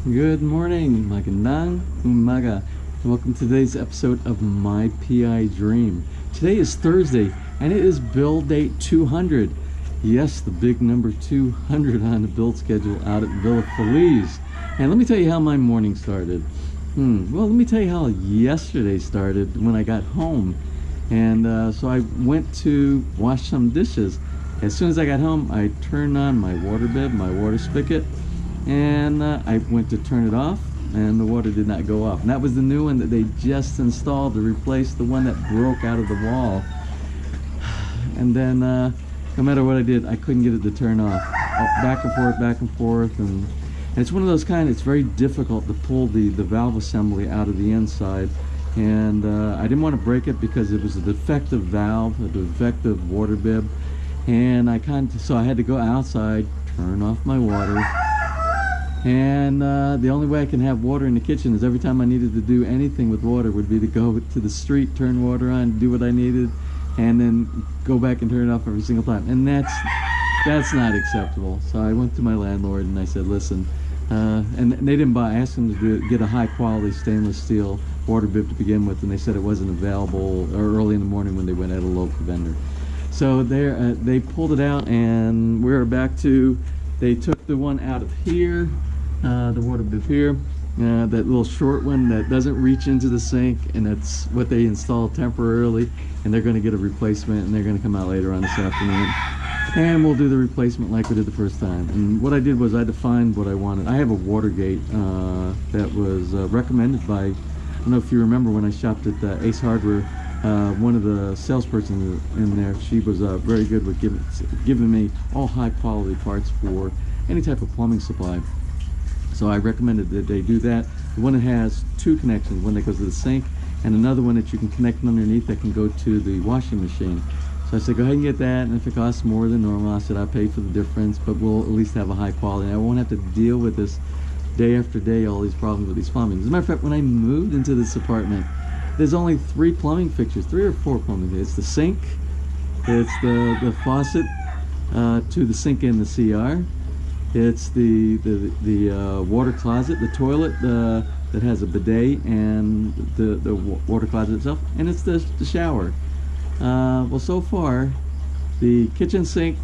Good morning, magandang umaga. Welcome to today's episode of My PI Dream. Today is Thursday, and it is build date 200. Yes, the big number 200 on the build schedule out at Villa Feliz. And let me tell you how my morning started. Well, let me tell you how yesterday started when I got home. And so I went to wash some dishes. As soon as I got home, I turned on my water bib, my water spigot, and I went to turn it off, and the water did not go off. And that was the new one that they just installed to replace the one that broke out of the wall. And then no matter what I did, I couldn't get it to turn off. Back and forth, and it's one of those it's very difficult to pull the valve assembly out of the inside. And I didn't want to break it because it was a defective valve, a defective water bib. And so I had to go outside, turn off my water. And the only way I can have water in the kitchen is every time I needed to do anything with water would be to go to the street, turn water on, do what I needed, and then go back and turn it off every single time. And that's not acceptable. So I went to my landlord and I said, listen, and they didn't buy. I asked them to get a high quality stainless steel water bib to begin with, and they said it wasn't available early in the morning when they went at a local vendor. So they pulled it out, and we're back to, they took the one out of here, the water bib here, that little short one that doesn't reach into the sink, and that's what they installed temporarily, and they're going to get a replacement, and they're going to come out later on this afternoon, and we'll do the replacement like we did the first time. And what I did was I defined what I wanted. I have a Watergate that was recommended by, I don't know if you remember when I shopped at Ace Hardware, one of the salespersons in there, she was very good with giving me all high quality parts for any type of plumbing supply. So I recommended that they do that. The one that has two connections, one that goes to the sink and another one that you can connect underneath that can go to the washing machine. So I said, go ahead and get that, and if it costs more than normal, I said I'll pay for the difference, but we'll at least have a high quality. And I won't have to deal with this day after day, all these problems with these plumbing. As a matter of fact, when I moved into this apartment, there's only 3 plumbing fixtures, 3 or 4 plumbing fixtures. It's the sink, it's the faucet to the sink in the CR, it's the water closet, the toilet that has a bidet, and the water closet itself, and it's the shower. Well, so far, the kitchen sink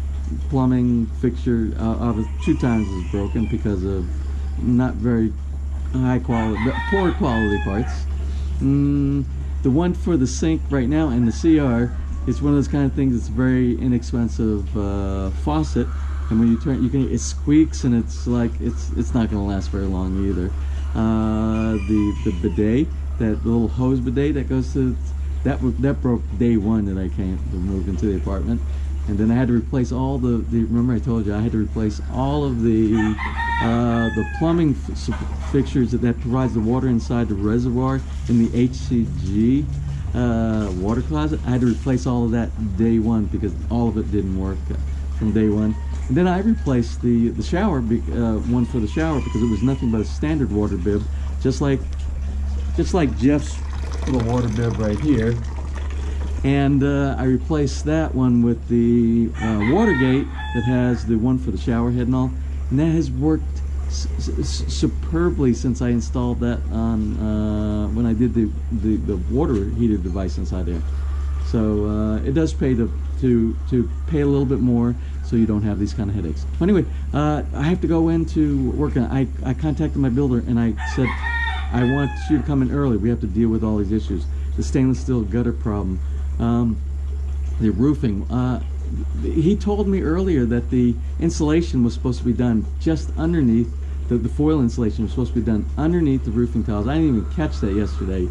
plumbing fixture out of 2 times is broken because of not very high quality, poor quality parts. The one for the sink right now and the CR is one of those kind of things that's very inexpensive faucet, and when you turn, it squeaks, and it's like it's not going to last very long either. The bidet, that little hose bidet that goes to that broke day one that I came to move into the apartment. And then I had to replace all the remember I told you I had to replace all of the plumbing fixtures that provides the water inside the reservoir in the HCG water closet. I had to replace all of that day one because all of it didn't work from day one. And then I replaced the shower, one for the shower, because it was nothing but a standard water bib, just like Jeff's little water bib right here. And I replaced that one with the Watergate that has the one for the shower head and all, and that has worked superbly since I installed that on when I did the water heater device inside there. So it does pay to pay a little bit more so you don't have these kind of headaches. Anyway, I have to go into work. I contacted my builder and I said, I want you to come in early. We have to deal with all these issues. The stainless steel gutter problem, the roofing. He told me earlier that the insulation was supposed to be done just underneath, the foil insulation was supposed to be done underneath the roofing tiles. I didn't even catch that yesterday.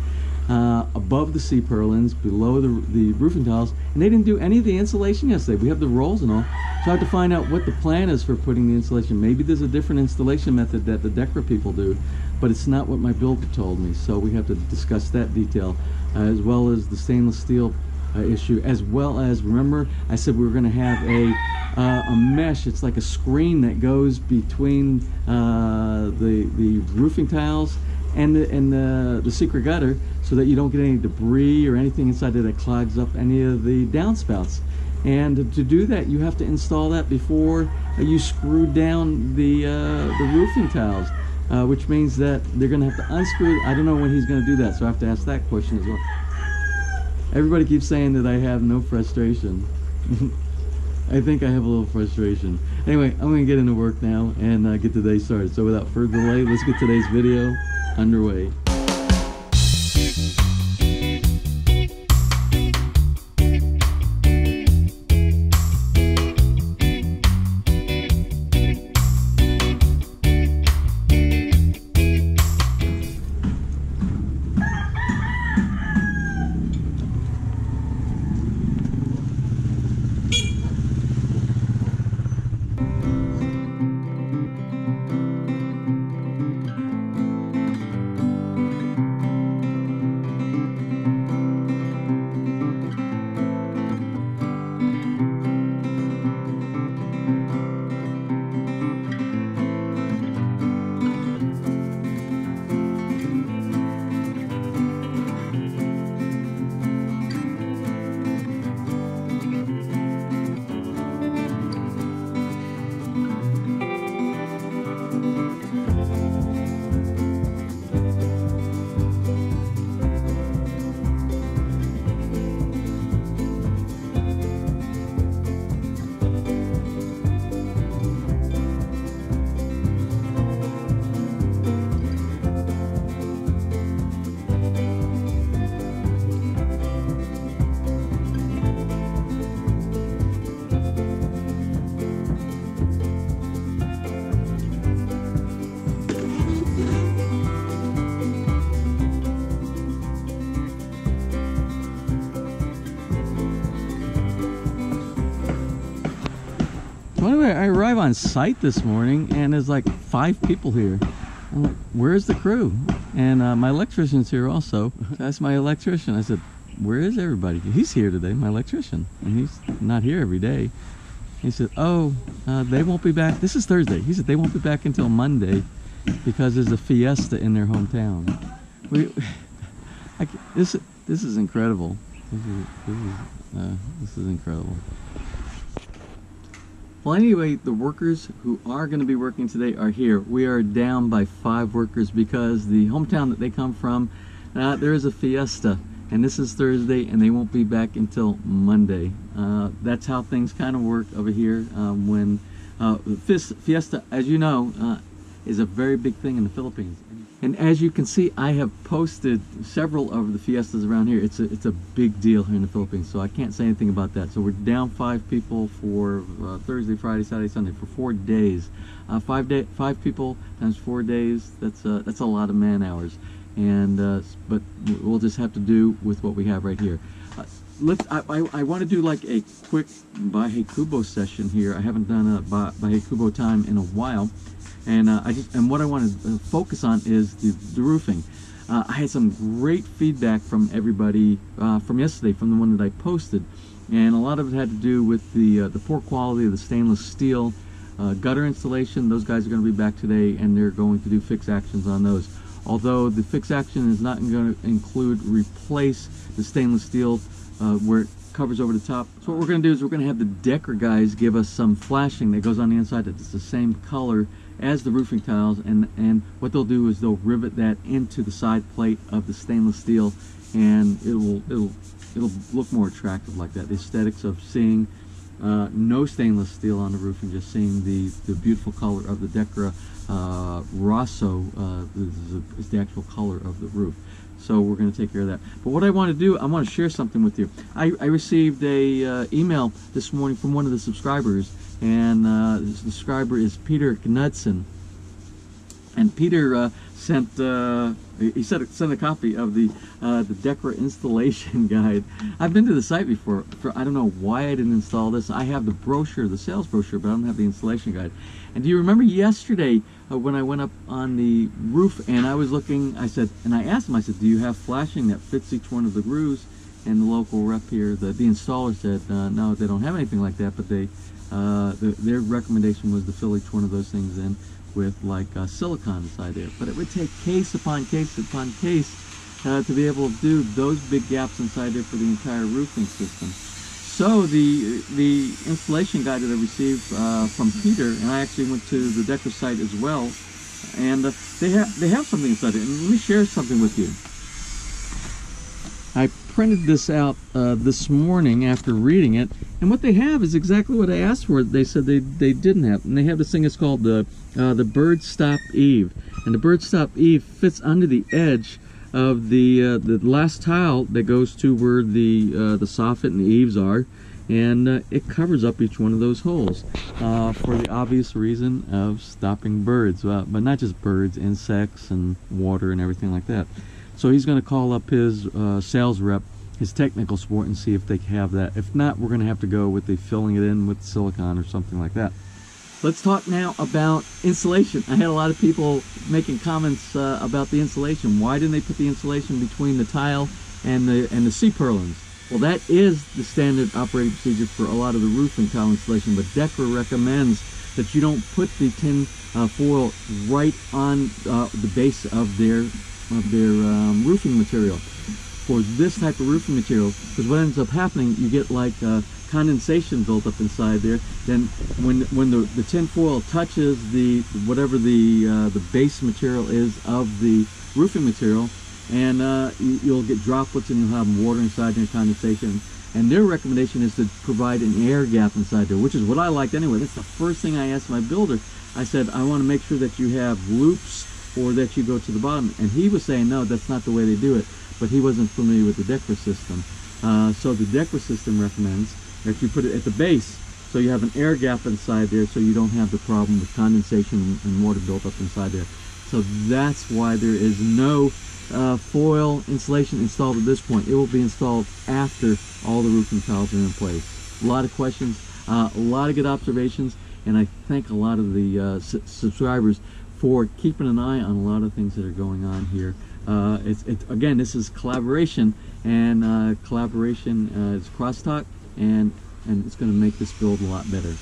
Above the C-purlins, below the roofing tiles, and they didn't do any of the insulation yesterday. We have the rolls and all, so I have to find out what the plan is for putting the insulation. Maybe there's a different installation method that the Decra people do, but it's not what my builder told me, so we have to discuss that detail, as well as the stainless steel issue, as well as, remember I said we were going to have a mesh. It's like a screen that goes between the roofing tiles and the secret gutter, so that you don't get any debris or anything inside there that clogs up any of the downspouts. And to do that, you have to install that before you screw down the roofing tiles. which means that they're going to have to unscrew. I don't know when he's going to do that, so I have to ask that question as well. Everybody keeps saying that I have no frustration. I think I have a little frustration. Anyway, I'm going to get into work now and get today started. So without further delay, let's get today's video underway. So anyway, I arrive on site this morning and there's like 5 people here. I'm like, where's the crew? And my electrician's here also. That's my electrician. I said, where is everybody? He's here today, my electrician, and he's not here every day. He said, oh, they won't be back. This is Thursday. He said they won't be back until Monday because there's a fiesta in their hometown. This is incredible. This is incredible. Well, anyway, the workers who are going to be working today are here. We are down by 5 workers because the hometown that they come from, there is a fiesta, and this is Thursday, and they won't be back until Monday. That's how things kind of work over here. When fiesta, as you know, is a very big thing in the Philippines. And as you can see, I have posted several of the fiestas around here. It's a big deal here in the Philippines, so I can't say anything about that. So we're down 5 people for Thursday, Friday, Saturday, Sunday for 4 days. 5 people times 4 days. That's a lot of man hours, and but we'll just have to do with what we have right here. I want to do like a quick Bahay Kubo session here. I haven't done a Bahay Kubo time in a while. And what I want to focus on is the roofing. I had some great feedback from everybody from yesterday, from the one that I posted, and a lot of it had to do with the poor quality of the stainless steel gutter installation. Those guys are going to be back today, and they're going to do fix actions on those. Although the fix action is not going to include replace the stainless steel where it covers over the top. So what we're going to do is we're going to have the Decker guys give us some flashing that goes on the inside that's the same color as the roofing tiles, and what they'll do is they'll rivet that into the side plate of the stainless steel, and it'll look more attractive like that. The aesthetics of seeing no stainless steel on the roof and just seeing the beautiful color of the Decra Rosso is the actual color of the roof. So we're going to take care of that. But what I want to do, I want to share something with you. I received a email this morning from one of the subscribers, and the subscriber is Peter Knudsen. And Peter sent a copy of the Decra installation guide. I've been to the site before. I don't know why I didn't install this. I have the brochure, the sales brochure, but I don't have the installation guide. And do you remember yesterday when I went up on the roof and I was looking, I asked him, I said, do you have flashing that fits each one of the grooves? And the local rep here, the installer said, no, they don't have anything like that, but their recommendation was to fill each one of those things in with like silicone inside there. But it would take case upon case upon case to be able to do those big gaps inside there for the entire roofing system. So the installation guide that I received from Peter, and I actually went to the Decra site as well, and they have something inside it. And let me share something with you. I printed this out this morning after reading it, and what they have is exactly what I asked for. They said they didn't have, and they have this thing that's called the Bird Stop Eave, and the Bird Stop Eave fits under the edge of the last tile that goes to where the soffit and the eaves are, and it covers up each one of those holes for the obvious reason of stopping birds, but not just birds, insects and water and everything like that. So he's going to call up his sales rep, his technical support, and see if they have that. If not, we're going to have to go with the filling it in with silicone or something like that. Let's talk now about insulation. I had a lot of people making comments about the insulation. Why didn't they put the insulation between the tile and the C-purlins? Well, that is the standard operating procedure for a lot of the roofing tile insulation, but Dekra recommends that you don't put the tin foil right on the base of their roofing material. For this type of roofing material, because what ends up happening, you get like condensation built up inside there. Then when the tin foil touches whatever the base material is of the roofing material, and you'll get droplets and you'll have water inside there, condensation. And their recommendation is to provide an air gap inside there, which is what I liked anyway. That's the first thing I asked my builder. I said, I want to make sure that you have loops or that you go to the bottom. And he was saying, no, that's not the way they do it. But he wasn't familiar with the Dekra system. So the Dekra system recommends that you put it at the base, so you have an air gap inside there, so you don't have the problem with condensation and water built up inside there. So that's why there is no foil insulation installed at this point. It will be installed after all the roofing tiles are in place. A lot of questions, a lot of good observations, and I thank a lot of the subscribers for keeping an eye on a lot of things that are going on here. Again, this is collaboration, and collaboration is crosstalk, and it's going to make this build a lot better.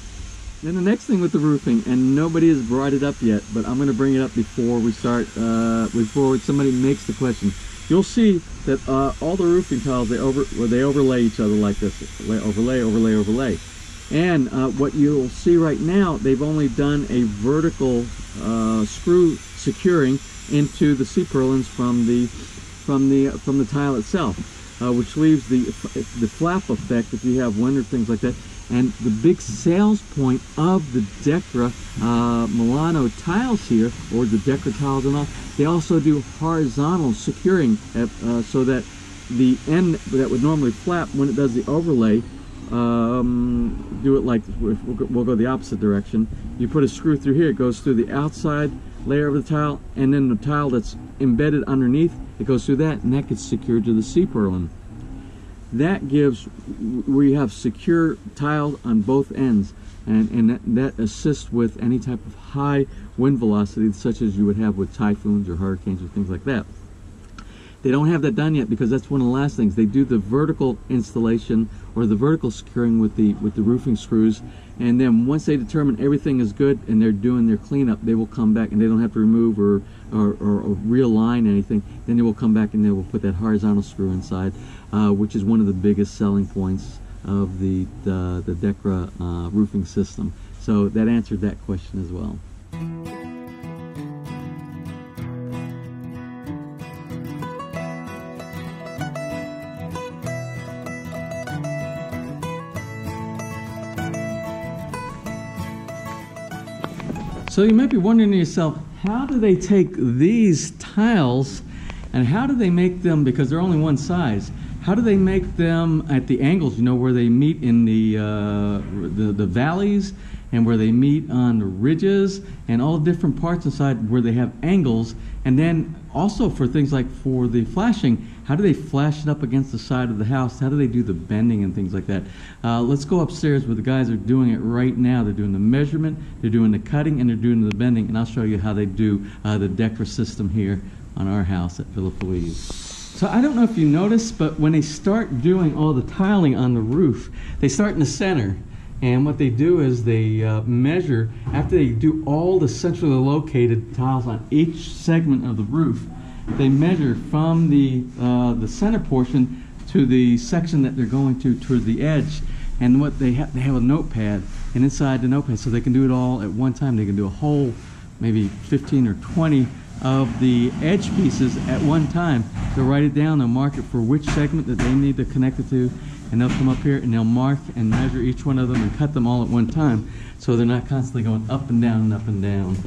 Then the next thing with the roofing, and nobody has brought it up yet, but I'm going to bring it up before we start, before somebody makes the question. You'll see that all the roofing tiles, they overlay each other like this, overlay, overlay, overlay. And what you'll see right now, they've only done a vertical screw securing into the C-purlins from the tile itself, which leaves the flap effect if you have wind or things like that. And the big sales point of the Dekra Milano tiles here, or the Dekra tiles and all, they also do horizontal securing so that the end that would normally flap when it does the overlay, do it like, we'll go the opposite direction. You put a screw through here, it goes through the outside layer of the tile, and then the tile that's embedded underneath, it goes through that, and that gets secured to the C-purlin. That gives, we have secure tile on both ends, and that assists with any type of high wind velocity such as you would have with typhoons or hurricanes or things like that. They don't have that done yet because that's one of the last things. They do the vertical installation or the vertical securing with the roofing screws, and then once they determine everything is good and they're doing their cleanup, they will come back and they don't have to remove or realign anything. Then they will come back and they will put that horizontal screw inside, which is one of the biggest selling points of the Dekra roofing system. So that answered that question as well. So you might be wondering to yourself, how do they take these tiles and how do they make them, because they're only one size, how do they make them at the angles, you know, where they meet in the valleys and where they meet on the ridges and all different parts inside where they have angles, and then also for things like for the flashing, how do they flash it up against the side of the house? How do they do the bending and things like that? Let's go upstairs where the guys are doing it right now. They're doing the measurement, they're doing the cutting, and they're doing the bending, and I'll show you how they do the Dekra system here on our house at Villa Feliz. So I don't know if you noticed, but when they start doing all the tiling on the roof, they start in the center. And what they do is they measure, after they do all the centrally located tiles on each segment of the roof, they measure from the center portion to the section that they're going to toward the edge. And what they have a notepad, and inside the notepad, so they can do it all at one time. They can do a whole maybe 15 or 20 of the edge pieces at one time. They'll write it down, they'll mark it for which segment that they need to connect it to, and they'll come up here and they'll mark and measure each one of them and cut them all at one time, so they're not constantly going up and down and up and down.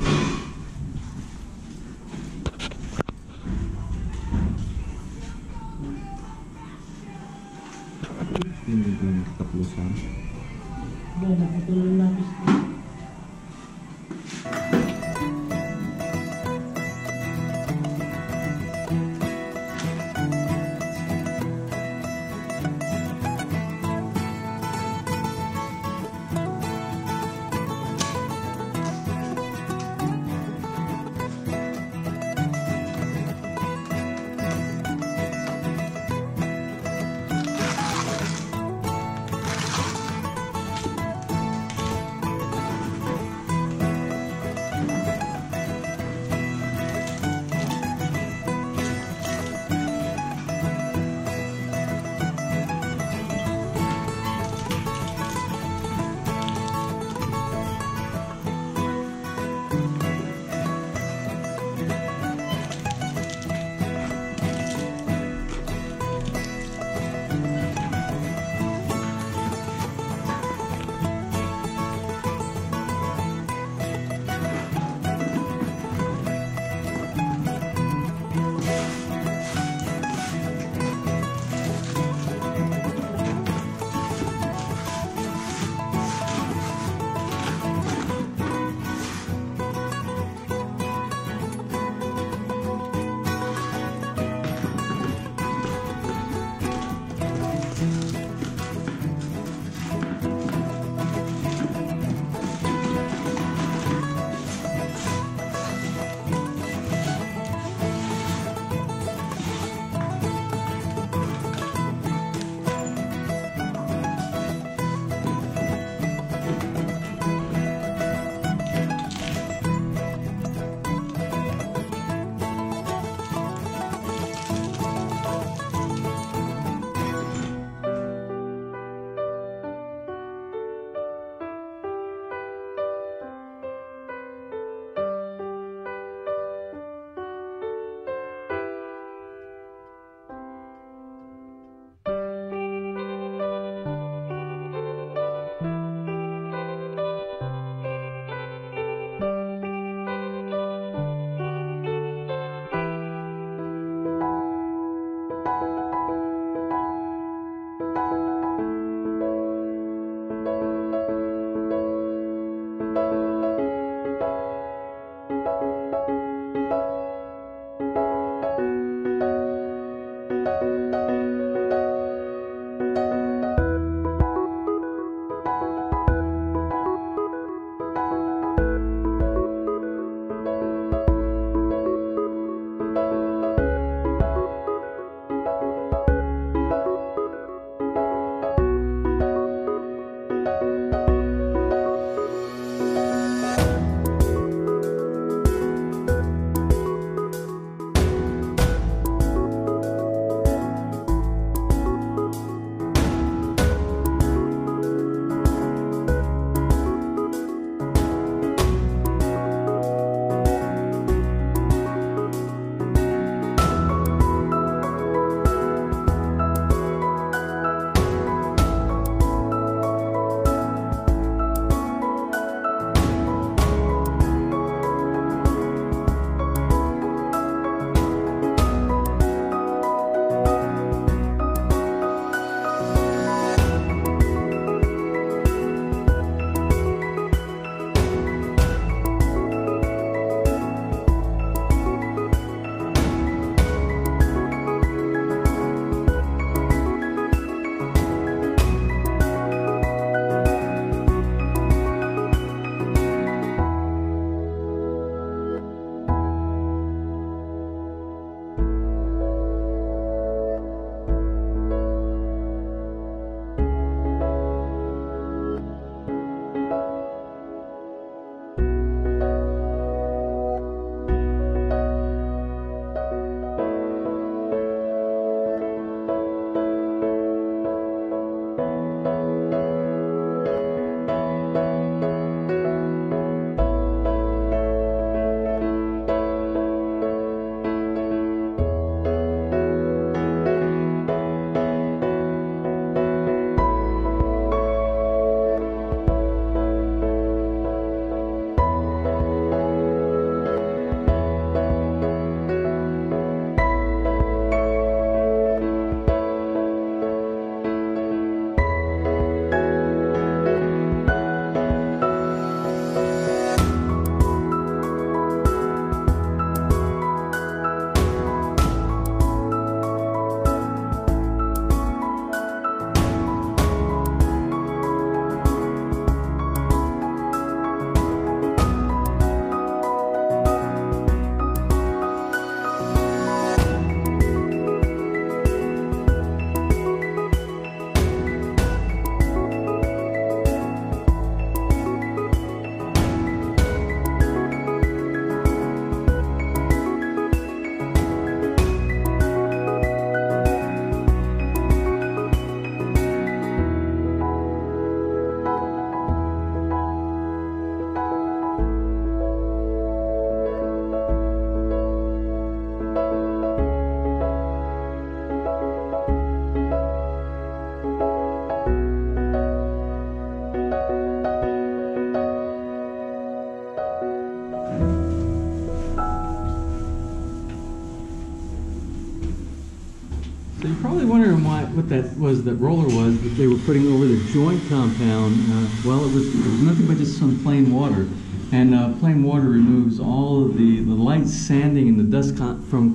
what that was, that roller was, that they were putting over the joint compound. Well, it was nothing but just some plain water. And plain water removes all of the light sanding and the dust from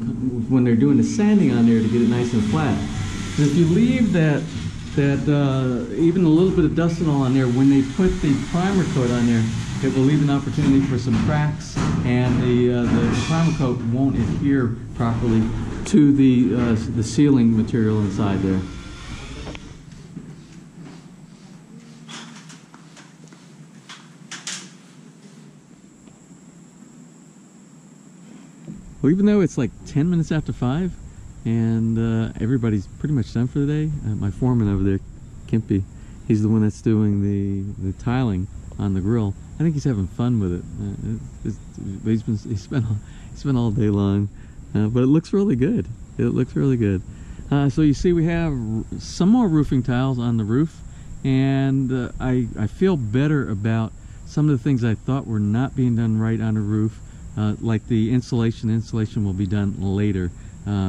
when they're doing the sanding on there to get it nice and flat. And if you leave that even a little bit of dust and all on there, when they put the primer coat on there, it will leave an opportunity for some cracks, and the primer coat won't adhere properly to the sealing material inside there. Well, even though it's like 10 minutes after 5 and everybody's pretty much done for the day, my foreman over there, Kimpy, he's the one that's doing the tiling on the grill. I think he's having fun with it. He spent all day long, but it looks really good. It looks really good. So you see we have some more roofing tiles on the roof, and I feel better about some of the things I thought were not being done right on the roof. Like the insulation will be done later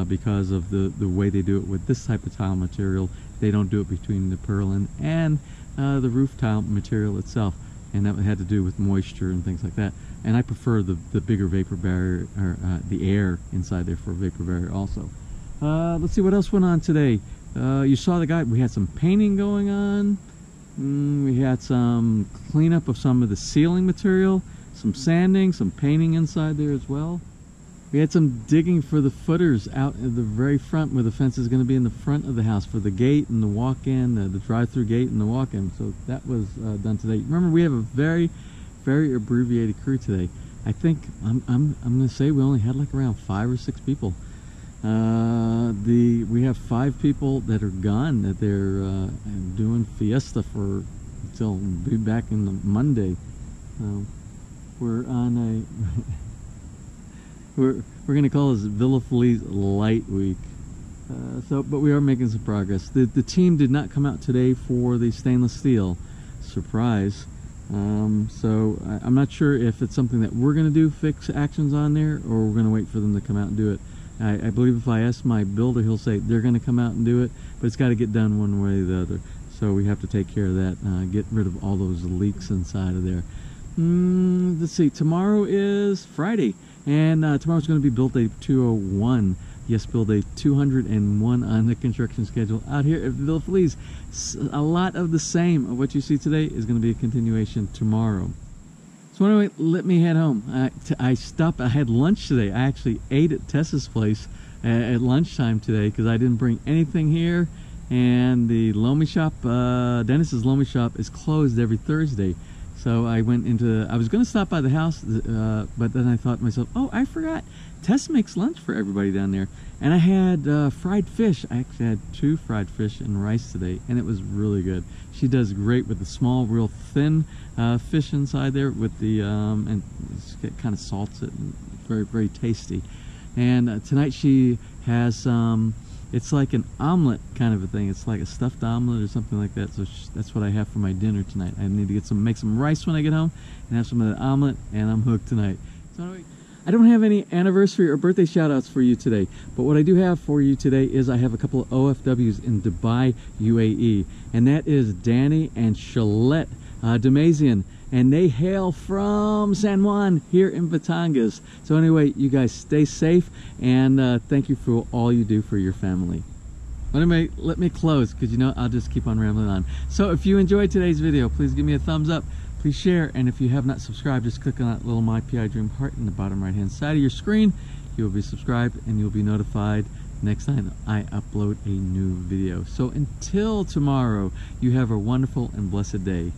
because of the way they do it with this type of tile material. They don't do it between the purlin and the roof tile material itself, and that had to do with moisture and things like that. And I prefer the bigger vapor barrier, or the air inside there for a vapor barrier also. Let's see what else went on today. You saw the guy, we had some painting going on. We had some cleanup of some of the ceiling material, some sanding, some painting inside there as well. We had some digging for the footers out at the very front where the fence is going to be in the front of the house for the gate and the walk-in, the drive-through gate and the walk-in. So that was done today. Remember, we have a very, very abbreviated crew today. I think I'm going to say we only had like around 5 or 6 people. We have 5 people that are gone, that they're doing fiesta for until be back in the Monday. We're on a we're going to call this Villa Feliz Light Week. But we are making some progress. The team did not come out today for the stainless steel. Surprise. So I'm not sure if it's something that we're going to do, fix actions on there, or we're going to wait for them to come out and do it. I believe if I ask my builder, he'll say they're going to come out and do it, but it's got to get done one way or the other. So we have to take care of that, get rid of all those leaks inside of there. Let's see, tomorrow is Friday, and tomorrow's going to be build day 201. Yes, build day 201 on the construction schedule out here at Villa Feliz. A lot of the same of what you see today is going to be a continuation tomorrow. So anyway, let me head home. I had lunch today. I actually ate at Tessa's place at lunchtime today because I didn't bring anything here, and the Lomi shop, Dennis's Lomi shop, is closed every Thursday. So I went into, I was going to stop by the house, but then I thought to myself, oh, I forgot. Tess makes lunch for everybody down there. And I had fried fish. I actually had 2 fried fish and rice today, and it was really good. She does great with the small, real thin fish inside there with the, and it kind of salts it. Very, very tasty. And tonight she has it's like an omelet kind of a thing. It's like a stuffed omelet or something like that. So that's what I have for my dinner tonight. I need to get make some rice when I get home and have some of the omelet, and I'm hooked tonight. So anyway, I don't have any anniversary or birthday shout outs for you today, but what I do have for you today is I have a couple of OFWs in Dubai, UAE, and that is Danny and Shalette Damazian, and they hail from San Juan here in Batangas. So anyway, you guys stay safe, and thank you for all you do for your family. Anyway, let me close, because you know I'll just keep on rambling on. So if you enjoyed today's video, please give me a thumbs up, please share, and if you have not subscribed, just click on that little My PI Dream heart in the bottom right hand side of your screen. You'll be subscribed and you'll be notified next time I upload a new video. So until tomorrow, you have a wonderful and blessed day.